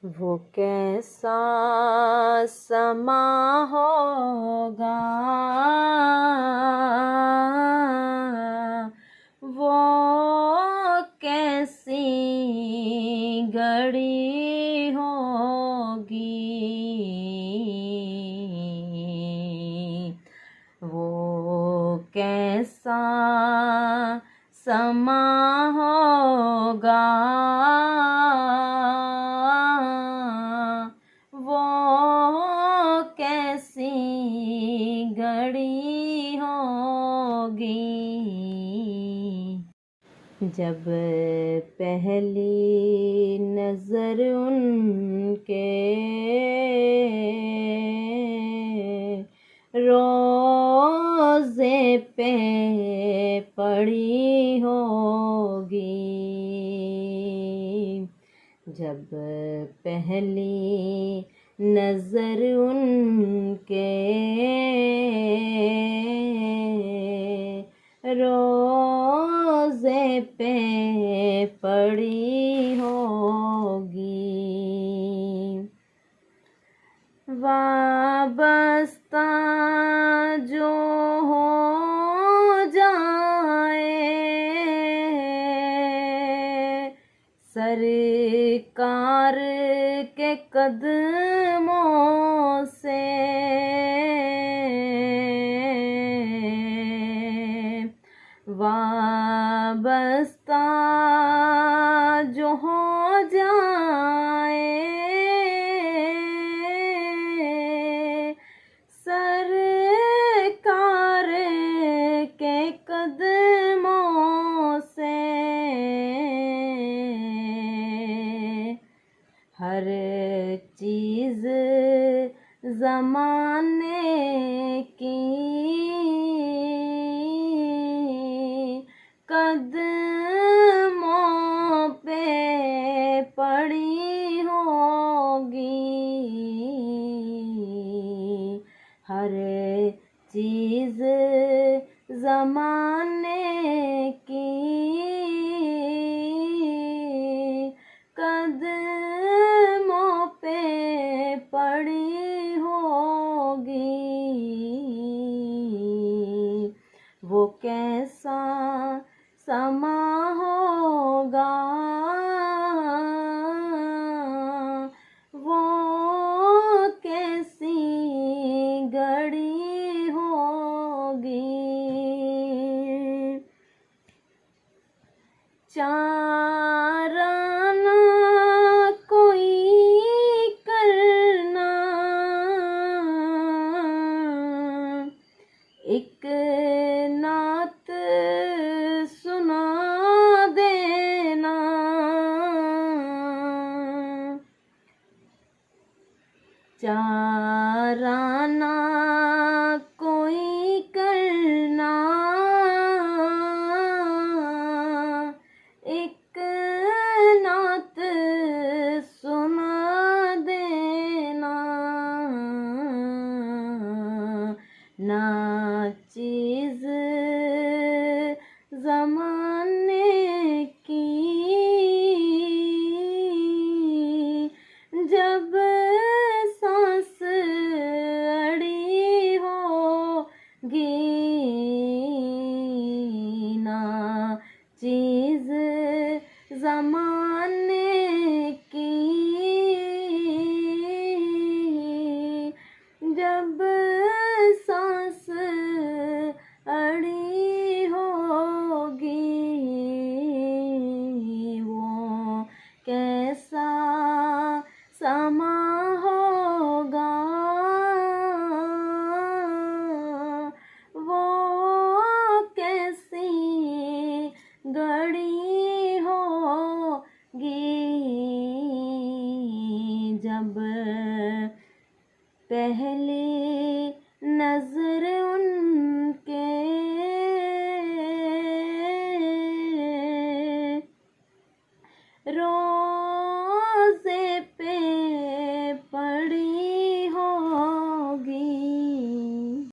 वो कैसा समा होगा, वो कैसी घड़ी होगी, वो कैसा समा होगा, वो कैसी घड़ी होगी। जब पहली नजर उनके रोज़े पे पड़ी होगी, जब पहली नजर उनके रोज़े पे पड़ी होगी। वाबस्ता जो हो जाए सरकार के कदमों से, वाबस्ता जो हो जाए सरकार के कदमों से, हर चीज़ ज़माने की कदमों पे पड़ी होगी, हर चीज़ ज़माने की कदमों पे पड़ी होगी। वो कैसा समा होगा, वो कैसी घड़ी होगी। चाराना कोई करना, एक नात सुना देना, चाराना कोई करना, एक नात सुना देना, ना चीज़ ज़माने